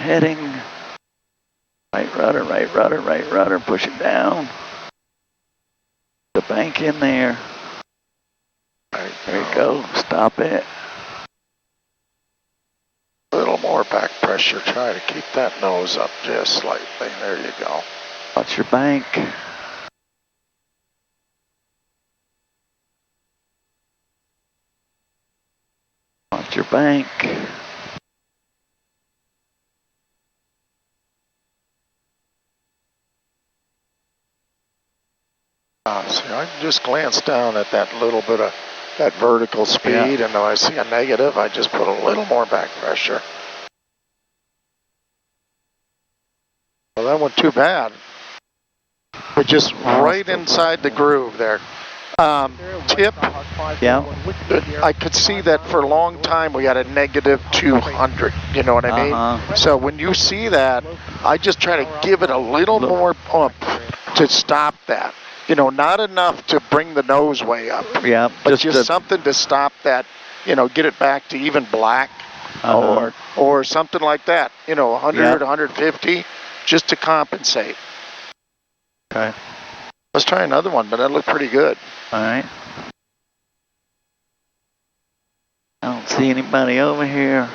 heading. Right rudder, right rudder, right rudder. Push it down. The bank in there. Right, there you go. Stop it. A little more back pressure. Try to keep that nose up just slightly. There you go. Watch your bank. Watch your bank. See, I just glanced down at that little bit of that vertical speed, and though I see a negative, I just put a little more back pressure. Well, that wasn't too bad. We're just right inside the groove there. Tip, I could see that for a long time we had a negative 200, you know what I mean? So when you see that, I just try to give it a little more pump to stop that. You know, not enough to bring the nose way up. Yeah. But just something to stop that, you know, get it back to even black or something like that. You know, 100, 150, just to compensate. Okay. Let's try another one, but that looked pretty good. All right. I don't see anybody over here.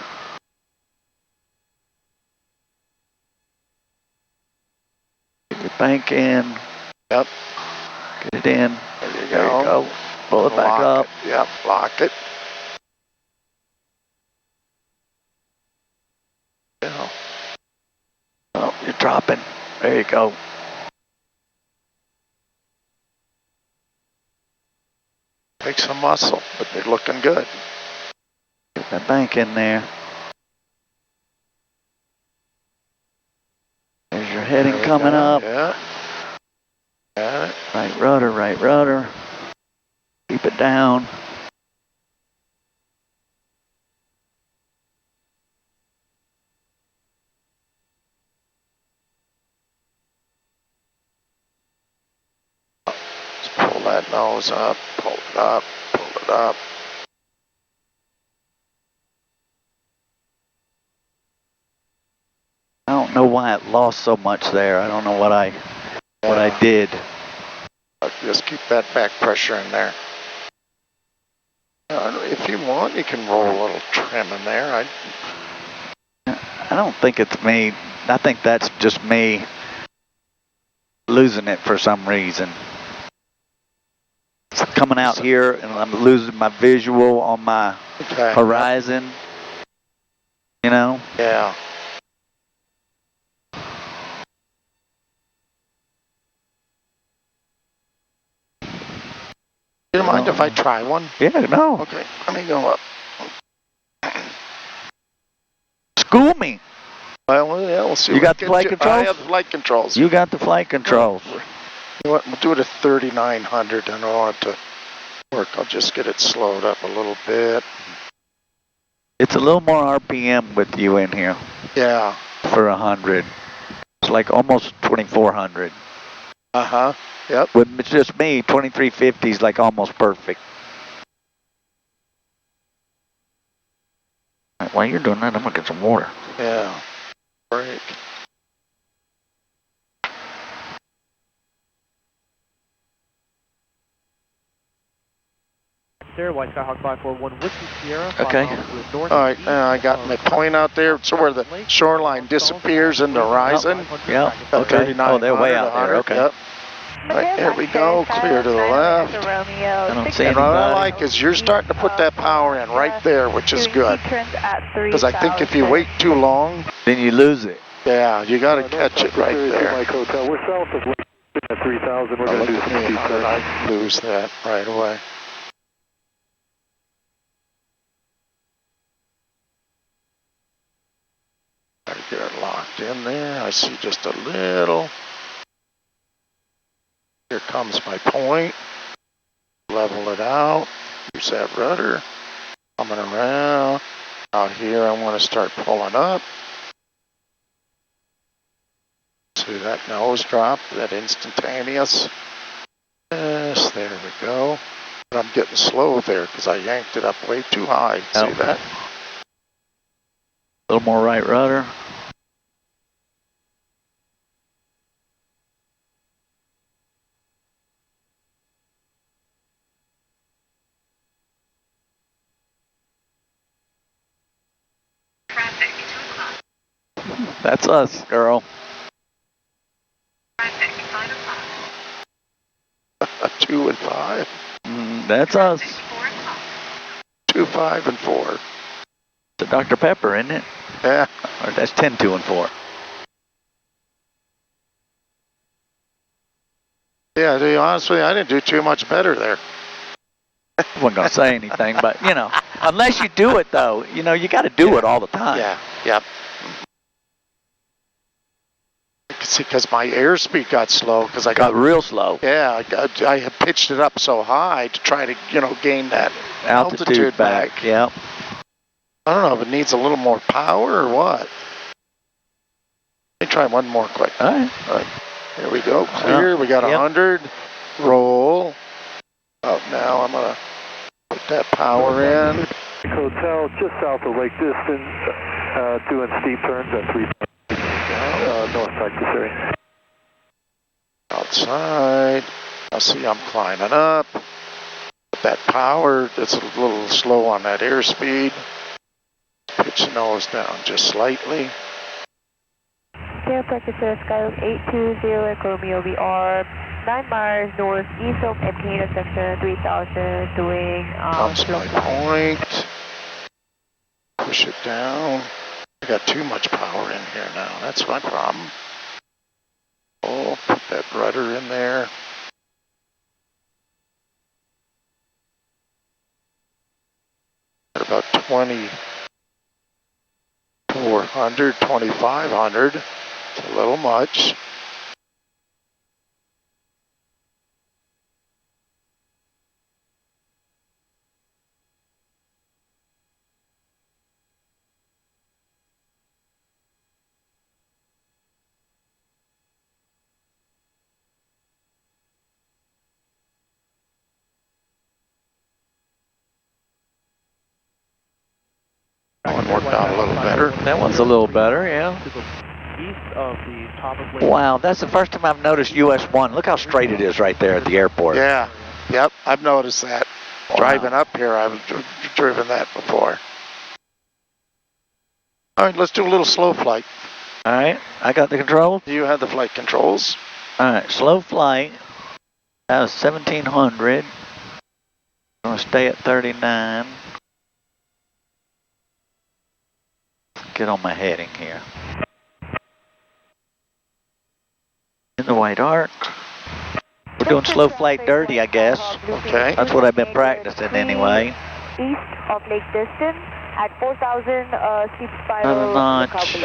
Get your bank in. Yep. Get it in. There you go. go. Pull it back up. Yep, lock it. Yeah. Oh, you're dropping. There you go. Take some muscle, but they're looking good. Get that bank in there. There's your heading coming up. Yeah. Got it. Right rudder, right rudder. Keep it down. Just pull that nose up, pull it up, pull it up. I don't know why it lost so much there. I don't know what I did. Just keep that back pressure in there. If you want, you can roll a little trim in there. I don't think it's me. I think that's just me losing it for some reason. It's coming out here and I'm losing my visual on my horizon. You know? Yeah. You don't mind if I try one? Yeah, no. Okay, let me go up. School me. Well, yeah, we'll see. You got the flight controls? I have the flight controls. You got the flight controls. You know what, we'll do it at 3,900. I don't want it to work. I'll just get it slowed up a little bit. It's a little more RPM with you in here. Yeah. For 100. It's like almost 2,400. Uh-huh. Yep. With just me, 2350 is like almost perfect. Right, while you're doing that, I'm gonna get some water. Yeah. Break. White Skyhawk 541 Whiskey Sierra. Okay. All right, I got my point out there. So where the shoreline disappears in the horizon. Yeah. Okay. Oh, they're way out there. Okay. Yep. Right, there we go. Clear to the left. I don't see And anybody. what I like is you're starting to put that power in right there, which is good. Because I think if you wait too long, then you lose it. Yeah, you got to catch it right there. We're south of at 3,000. We're going to do 60. I lose that right away. Try to get it locked in there. I see just a little. Here comes my point. Level it out. Use that rudder. Coming around. Out here, I want to start pulling up. See that nose drop, that instantaneous. Yes, there we go. But I'm getting slow there because I yanked it up way too high. See that? A little more right rudder. That's us, girl. 2 and 5. That's us. 2, 5, and 4. It's a Dr. Pepper, isn't it? Yeah. Or that's 10, 2, and 4. Yeah, to be honest with you, I didn't do too much better there. I wasn't going to say anything, but, you know, unless you do it, though, you know, you got to do it all the time. Yeah, yep. See, because my airspeed got slow because I Got real slow. Yeah, I had pitched it up so high to try to, you know, gain that altitude back. Yep. I don't know if it needs a little more power or what. Let me try one more quick. All right. Here we go. Clear. We got 100. Roll. Oh, now I'm going to put that power in. Hotel just south of Lake Distance, doing steep turns at 3,000. North practice area. Outside. I see I'm climbing up. That power, it's a little slow on that airspeed. Pitch the nose down just slightly. Air practice Skyhook 820 Echo Romeo VR, 9 miles northeast of MK intersection 3000, doing Comes my point. Push it down. I got too much power in here now. That's my problem. Oh, put that rudder in there. At about 2,400, 2,500. It's a little much. That one worked out a little better. That one's a little better, yeah. Wow, that's the first time I've noticed US 1. Look how straight it is right there at the airport. Yeah, yep, I've noticed that. Wow. Driving up here, I've driven that before. All right, let's do a little slow flight. All right, I got the controls. You have the flight controls. All right, slow flight. That was 1,700. I'm going to stay at 39. Get on my heading here. In the white arc. We're doing slow flight dirty, I guess. Okay. That's what I've been practicing anyway. East of Lake Distance at 4,000 steep spiral. Another notch.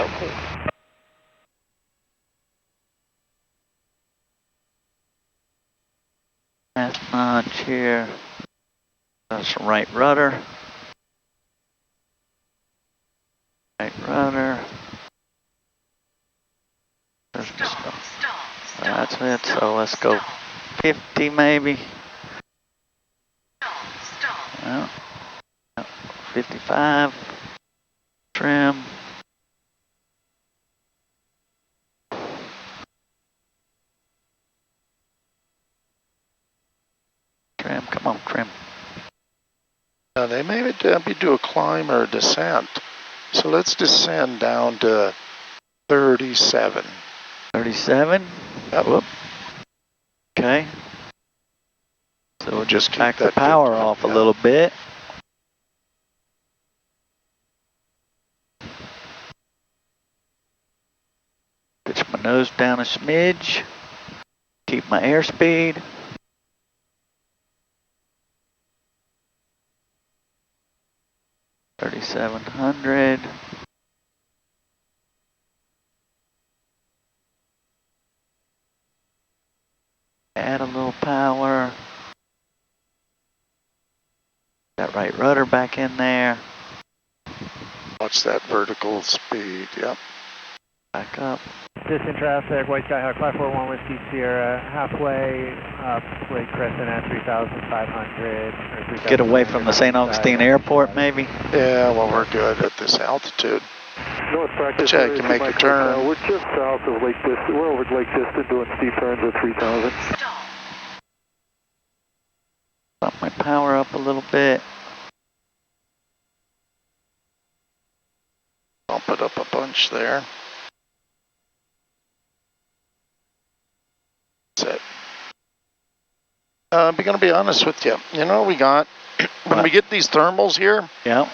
Last notch here. That's right rudder. Right rudder. That's it, so let's go 50 maybe. Well, 55. Trim. Trim, come on, trim. Now they may do a climb or a descent. So let's descend down to 37. 37? Yep. Whoop. Okay. So we'll just back the power off a little bit. Pitch my nose down a smidge. Keep my airspeed. $3,700. Add a little power. That right rudder back in there. Watch that vertical speed, yep. Back up. Distant traffic, White Skyhawk 541 Whiskey Sierra, halfway up Lake Crescent at 3,500. Get away from the St. Augustine Airport, maybe? Yeah, well, we're good at this altitude. North practice. Check, you make a turn. We're just south of Lake Distance. We're over Lake Distance doing steep turns at 3,000. Bump my power up a little bit. Bump it up a bunch there. I'm going to be honest with you. You know what we got? When What? we get these thermals here, Yeah.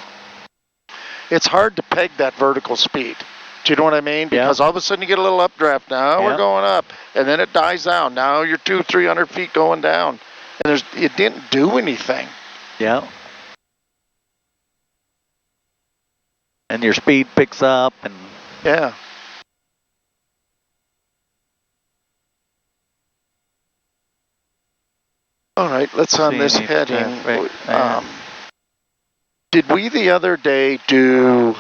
it's hard to peg that vertical speed. Do you know what I mean? Because all of a sudden you get a little updraft. Now we're going up, and then it dies down. Now you're 200-300 feet going down, and it didn't do anything. Yeah. And your speed picks up, and Yeah. All right, let's on this heading. Did we the other day do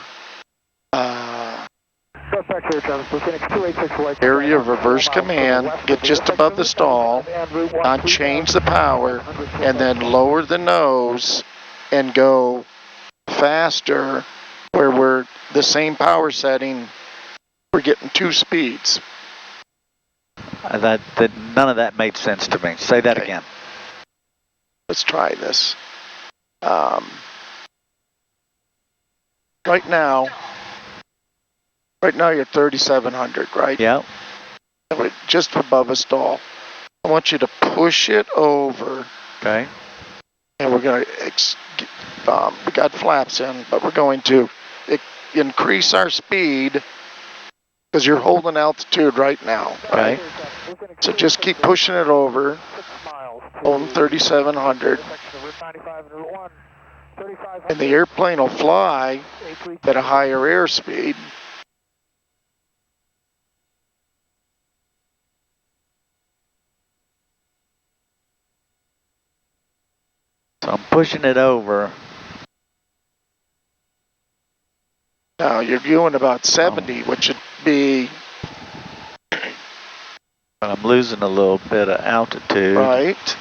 area reverse command, get just above the stall, not change the power, and then lower the nose and go faster where we're the same power setting, we're getting 2 speeds? that none of that made sense to me. Say that again. Let's try this. Right now you're 3,700, right? Yeah. Just above a stall. I want you to push it over. Okay. And we're going to, we got flaps in, but we're going to increase our speed because you're holding altitude right now, right? Okay. So just keep pushing it over, holding 3,700. And the airplane will fly at a higher airspeed. So I'm pushing it over. Now you're doing about 70, which would be... But I'm losing a little bit of altitude. Right.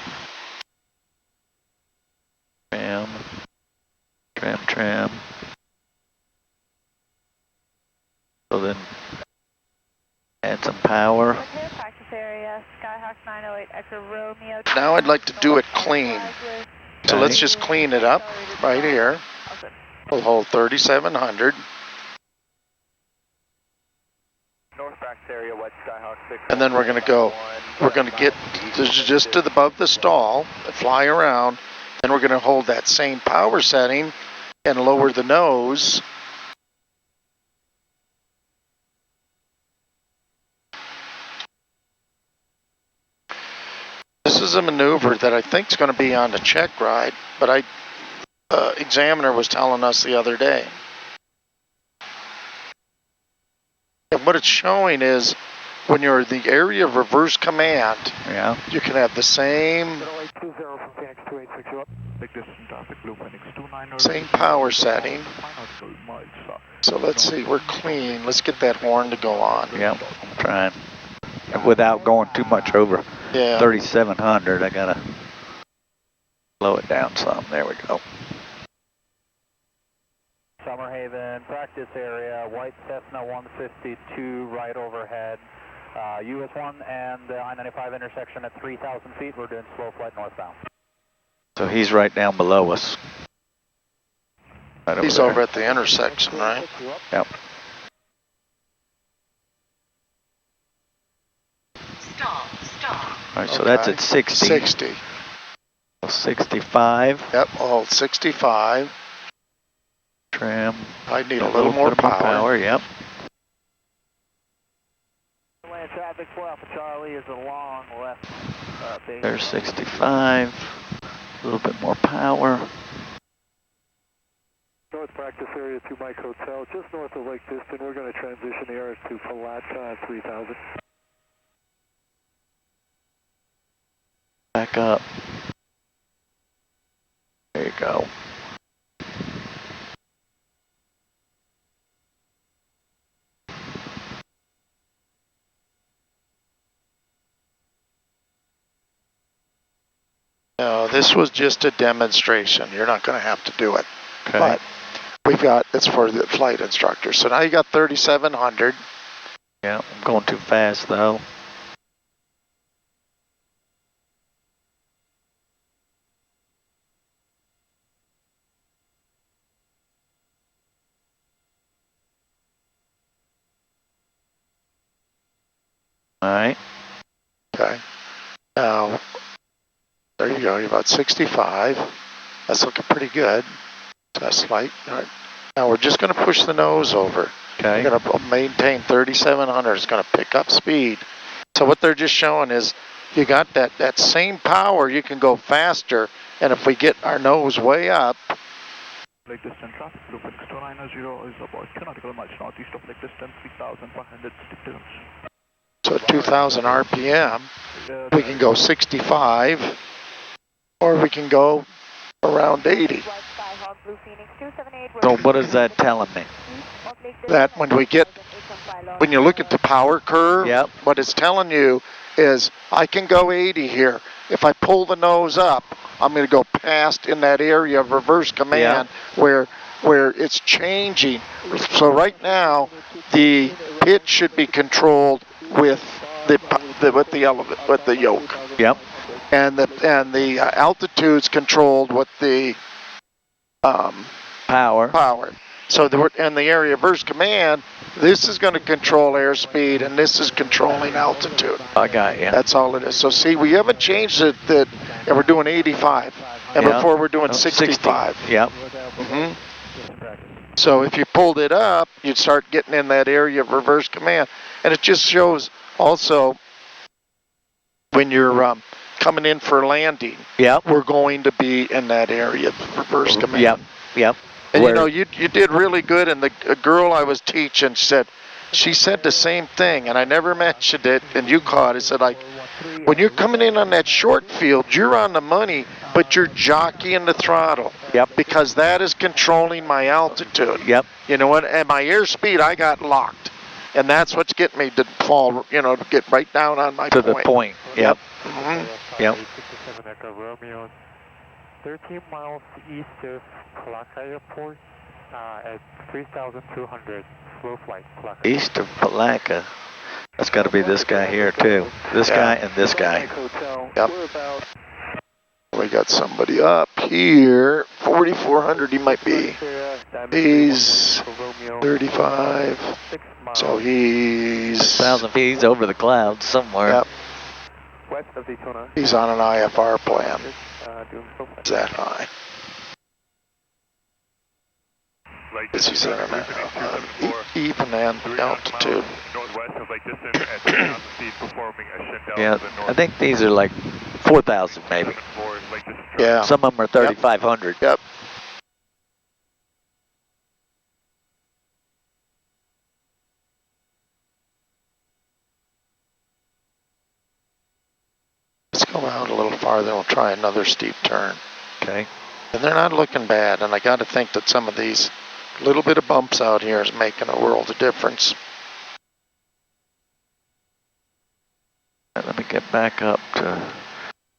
Trim. So then add some power. Practice area, Skyhawk 908 Echo Romeo. Now I'd like to do it clean. So let's just clean it up right here. We'll hold 3,700. And then we're going to get just to above the stall, fly around. Then we're going to hold that same power setting and lower the nose. This is a maneuver that I think is going to be on the check ride, but examiner was telling us the other day. And what it's showing is when you're in the area of reverse command, you can have the same power setting. So let's see, we're clean. Let's get that horn to go on. Yeah, I'm trying. Without going too much over 3,700, I gotta slow it down some. There we go. Summerhaven, practice area, white Cessna 152 right overhead. US 1 and the I-95 intersection at 3,000 feet. We're doing slow flight northbound. So he's right down below us. Right He's over at the intersection, right? Yep. All right, so that's at 60. 60. 65. Yep, hold 65. Trim. I need a little more power. Yep. Land traffic 4 Alpha Charlie is a long left base. There's 65. A little bit more power. North practice area to Mike Hotel, just north of Lake Diston. We're going to transition the air to flat 3,000. Back up. There you go. No, this was just a demonstration. You're not going to have to do it. Okay. But we've got, it's for the flight instructor. So now you got 3,700. Yeah, I'm going too fast though. All right. Okay. Now, There you go, you're about 65. That's looking pretty good. Test light. All right. Now we're just going to push the nose over. Okay. We're going to maintain 3,700. It's going to pick up speed. So what they're just showing is you got that same power, you can go faster. And if we get our nose way up, Lake distance traffic, Bluefin 290 is about 2 nautical miles northeast of Lake distance, 3,500 distance. so at 2,000 RPM, we can go 65, or we can go around 80. So what is that telling me? That when you look at the power curve, yep. what it's telling you is I can go 80 here. If I pull the nose up, I'm going to go past in that area of reverse command where it's changing. So right now, the pitch should be controlled with the yoke. Yep. And the altitude's controlled with the power. So and the area of reverse command, this is going to control airspeed, and this is controlling altitude. I got you. That's all it is. So see, we haven't changed it, and we're doing 85, and before we're doing 65. 60. Yep. Mm-hmm. So if you pulled it up, you'd start getting in that area of reverse command, and it just shows also when you're coming in for landing. Yep. We're going to be in that area of reverse command. Yep. Yep. And you did really good, and the girl I was teaching she said the same thing, and I never mentioned it, and you caught it. Said, like, when you're coming in on that short field, you're on the money, but you're jockeying the throttle. Yep. Because that is controlling my altitude. Yep. You know what? And my airspeed, I got locked. And that's what's getting me to fall, to get right down on my point. To the point. Yep. Mm-hmm. Yep. 13 miles east of Palaka Airport at 3,200. Slow flight, Palaka. East of Palaka. That's got to be this guy here, too. This guy and this guy. Yep. We got somebody up here. 4,400 he might be. He's 35. So he's 1,000 feet. He's over the clouds somewhere. Yep. West of Daytona. He's on an IFR plan. Is that high? This is even altitude. Yeah, I think these are like 4,000 maybe. Yeah. Some of them are 3,500. Yep. Let's go out a little farther. We'll try another steep turn. Okay. And they're not looking bad, and I got to think that some of these little bit of bumps out here is making a world of difference. Let me get back up to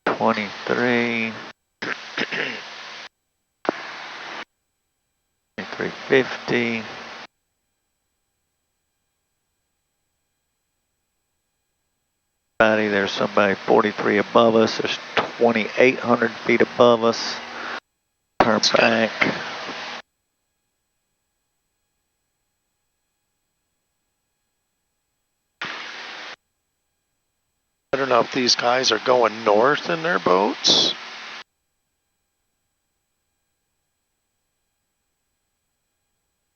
23. 2350. There's somebody 43 above us. There's 2,800 feet above us. Turn back. I don't know if these guys are going north in their boats.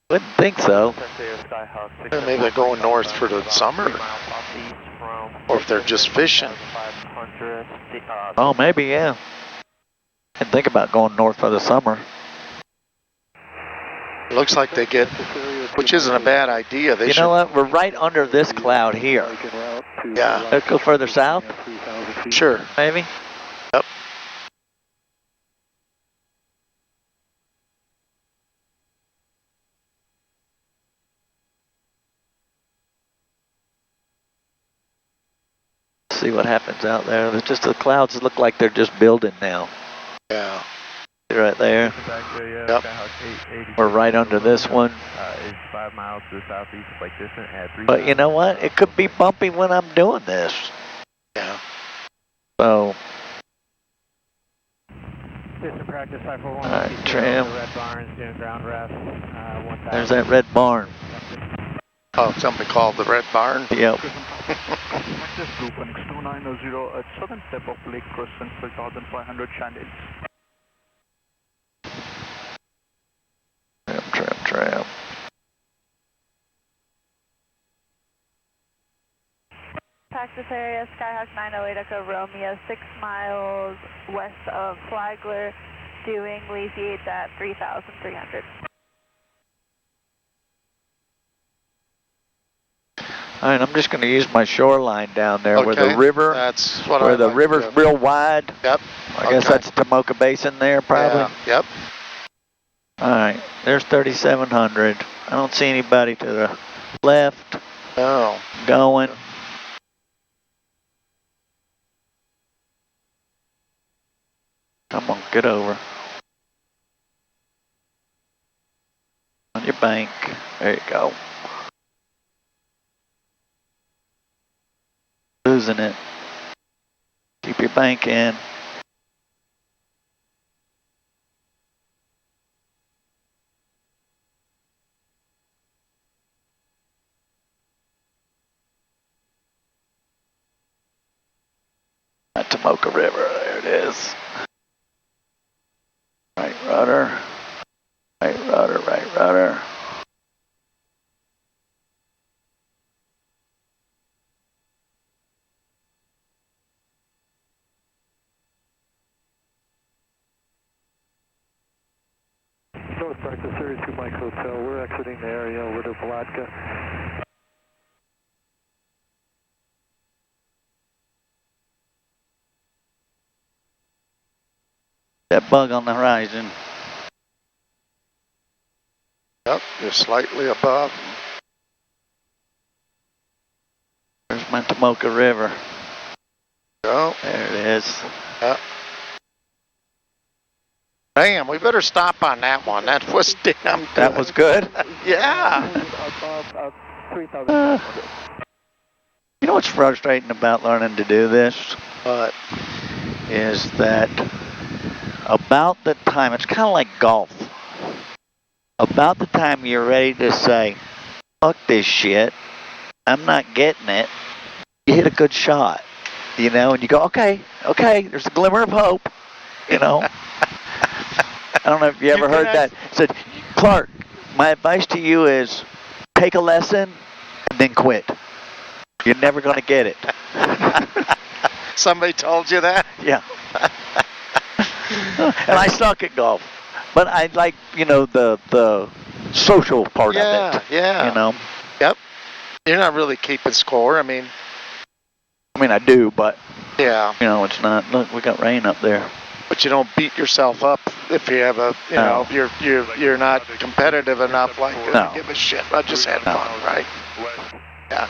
Wouldn't think so. Maybe they're going north for the summer. Or if they're just fishing. Oh, maybe, yeah. And think about going north for the summer. It looks like they get, which isn't a bad idea. You know what? We're right under this cloud here. Yeah. Let's go further south? Sure. Maybe? Yep. See what happens out there. It's just the clouds look like they're just building now. Yeah. Right there. Yep. We're right under this one. It's 5 miles to the southeast of Lake Distance at 3. But you know what? It could be bumpy when I'm doing this. Yeah. So. Distance practice 541. All right, trim. Red Barns doing ground rest. There's that red barn. Oh, somebody called the Red Barn? Yep. This is Blue Phoenix 2900 at southern tip of Lake Crescent, 3500 Shandin. Tram. Practice area, Skyhawk 908 Echo Romeo, 6 miles west of Flagler, doing Lazy 8 at 3,300. All right, I'm just going to use my shoreline down there where the river, that's what where I the like river's real wide. Yep. I guess that's Tomoka Basin there, probably. Yeah. Yep. All right, there's 3,700. I don't see anybody to the left. No. Going. Come on, get over. On your bank. There you go. Losing it. Keep your bank in. At Tomoka River, there it is. Right rudder. Right rudder, right rudder. North Practice Area 2 Mike Hotel. We're exiting the area over to Palatka. That bug on the horizon. Yep, you're slightly above. There's my Tomoka River. Go. There it is. Yep. Damn, we better stop on that one. That was damn good. That was good. Yeah. You know what's frustrating about learning to do this? But Is that about the time, it's kind of like golf. About the time you're ready to say, fuck this shit, I'm not getting it, you hit a good shot, you know, and you go, okay, there's a glimmer of hope, you know. I don't know if you ever heard that. It said, Clark, my advice to you is take a lesson and then quit. You're never going to get it. somebody told you that? Yeah. And I suck at golf. But I like, you know, the social part of it. Yeah. You know? Yep. You're not really keeping score. I mean, I do, but, yeah. you know, it's not. Look, we got rain up there. But you don't beat yourself up if you have a, you know, you're not competitive enough, like, No. give a shit. I just had fun, right? Yeah.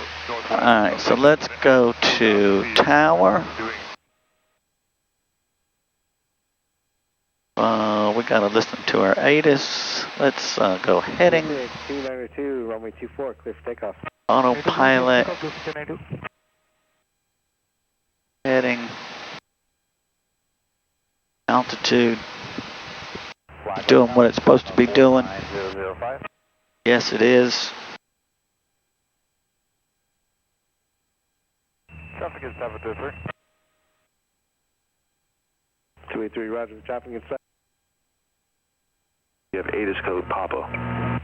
All right, so let's go to tower. We got to listen to our ATIS. Let's go heading. 292, runway 24, clear for takeoff. Autopilot. Heading. Altitude. Doing what it's supposed to be doing. Yes, it is. Traffic is 723. 283, roger, the traffic inside. You have ATIS code Papa.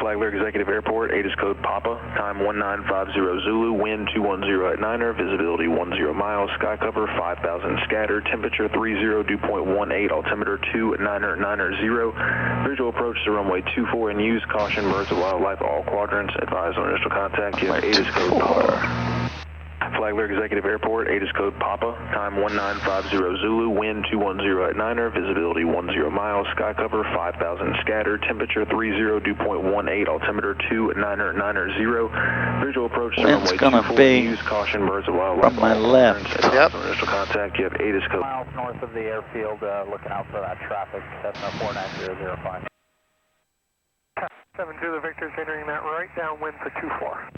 Flagler Executive Airport, ATIS code Papa, time 1950 Zulu, wind 210 at 9er, visibility 10 miles, sky cover 5,000 scattered, temperature 30, dew point 18, altimeter 290, visual approach to runway 24 and use caution, birds of wildlife, all quadrants, advise on initial contact, you have ATIS code Papa. Flagler Executive Airport, ATIS code Papa, time 1950 Zulu, wind 210 at 9er, visibility 10 miles, sky cover 5,000 scattered, temperature 30, dew point 18, altimeter 290, visual approach to runway 24, use caution, birds of wildlife, from my left. Yep. Initial contact, you have ATIS code. Miles north of the airfield, looking out for that traffic, Cessna 49005. 7 Zulu Victor's entering that right downwind for 24.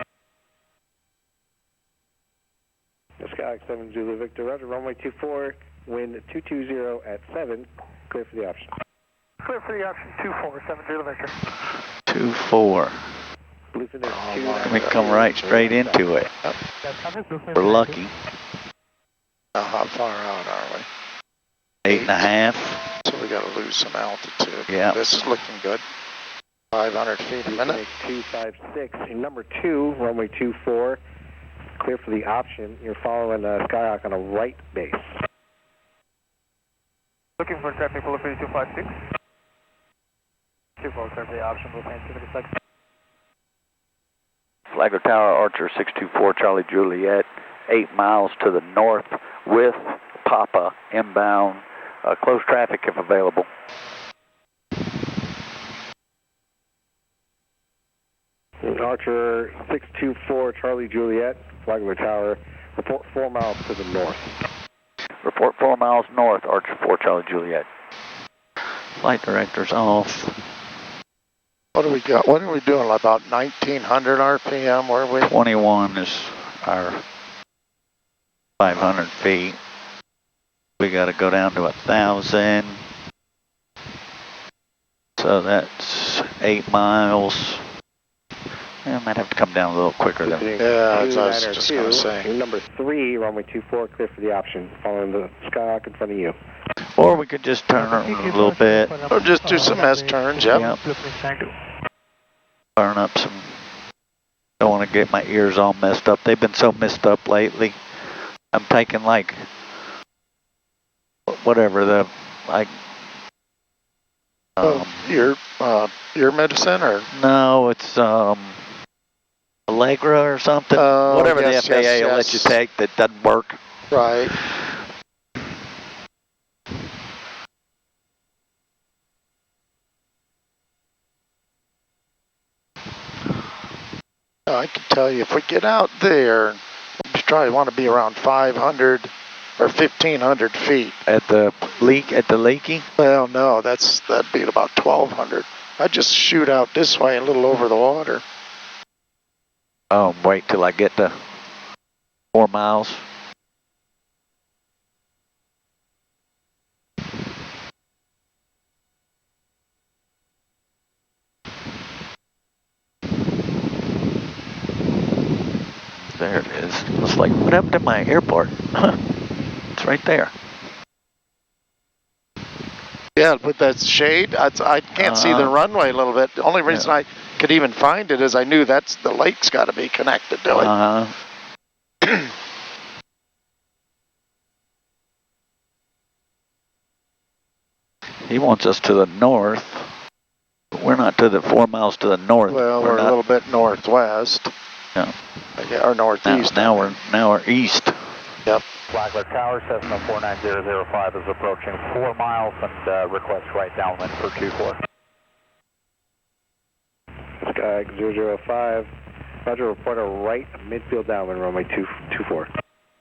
Skyhawk 7 Zulu Victor, roger, runway 24, wind 220 at 7, clear for the option. Clear for the option, 24, 7 Zulu Victor. 24. We come right straight into it. We're lucky. How far out are we? 8.5. So we got to lose some altitude. Yeah. This is looking good. 500 feet a minute. 256. In number 2, runway 24, clear for the option. You're following Skyhawk on a right base. Looking for traffic full of 256. 24, clear for the option, we'll paint 2 seconds. Flagler Tower, Archer 624, Charlie Juliet, 8 miles to the north with Papa inbound. Close traffic if available. Archer 624, Charlie Juliet, Flagler Tower, report 4 miles to the north. Report 4 miles north, Archer 4, Charlie Juliet. Flight director's off. What do we got? What are we doing? About 1900 RPM? Where are we? 21 is our 500 feet. We got to go down to 1,000. So that's 8 miles. I might have to come down a little quicker though. Yeah, that's what I was just going to say. Number 3, runway 24, clear for the option, following the Skyhawk in front of you. Or we could just turn a little bit. Or just do some S-turns, yep. Burn up some. Don't want to get my ears all messed up. They've been so messed up lately. I'm taking like, whatever, Ear medicine or? No, it's Allegra or something. Whatever the FAA will let you take that doesn't work. Right. I can tell you, if we get out there, we probably want to be around 500 or 1,500 feet. At the leaky? Well, no, that'd be about 1,200. I'd just shoot out this way, a little over the water. Oh, wait till I get to 4 miles. There it is. It's like, what happened to my airport? It's right there. Yeah, with that shade, I can't see the runway a little bit. The only reason I could even find it is I knew the lake's got to be connected to it. He wants us to the north. But we're not to the 4 miles to the north. Well, we're a little bit northwest. Yeah. Or northeast. Now we're east. Yep. Flagler Tower, Cessna 49005 is approaching 4 miles and request right downwind for 24. Sky 005, Roger, report a right midfield downwind, runway 24.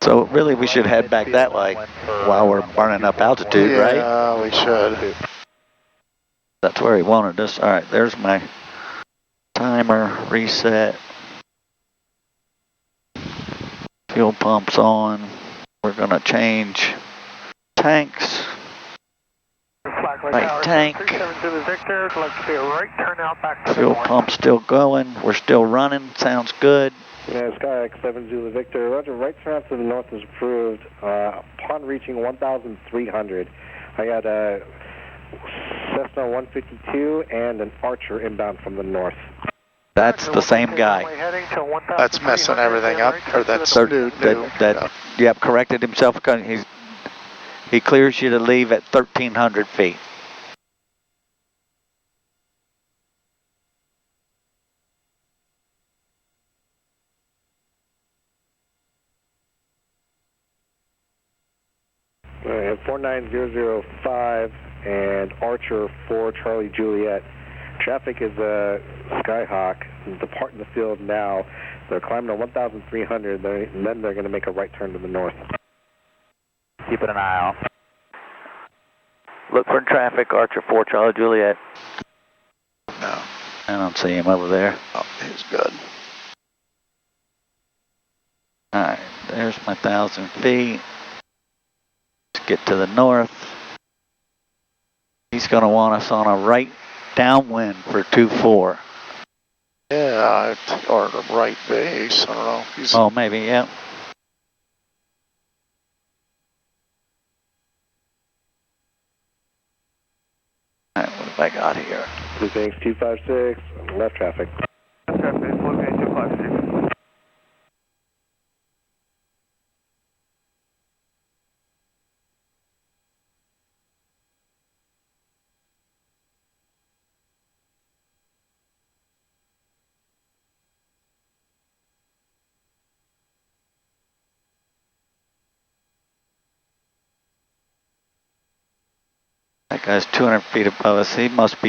So really we should head back that way while we're burning up altitude, right? Yeah, we should. That's where he wanted us. All right, there's my timer reset. Fuel pump's on. We're gonna change tanks. Right tank. Fuel pump still going. We're still running. Sounds good. Yeah, Skyhawk 7 Zulu Victor. Roger, right turn out to the north is approved. Upon reaching 1,300, I got a Cessna 152 and an Archer inbound from the north. That's the same guy. That's messing everything up. Or that's new. Yep, corrected himself. He clears you to leave at 1,300 feet. All right, 49005 and Archer 4 Charlie Juliet. Traffic is Skyhawk departing the field now. They're climbing to 1,300, and then they're going to make a right turn to the north. Keeping an eye out. Look for traffic, Archer 4 Charlie Juliet. No. I don't see him over there. Oh, he's good. Alright, there's my 1,000 feet. Let's get to the north. He's going to want us on a right downwind for 24. Yeah, or the right base. I don't know. He's Oh, maybe, yeah. All right, what have I got here? Blue Phoenix 256, left traffic. Left traffic, Blue Phoenix 256. That guy's 200 feet above us. He must be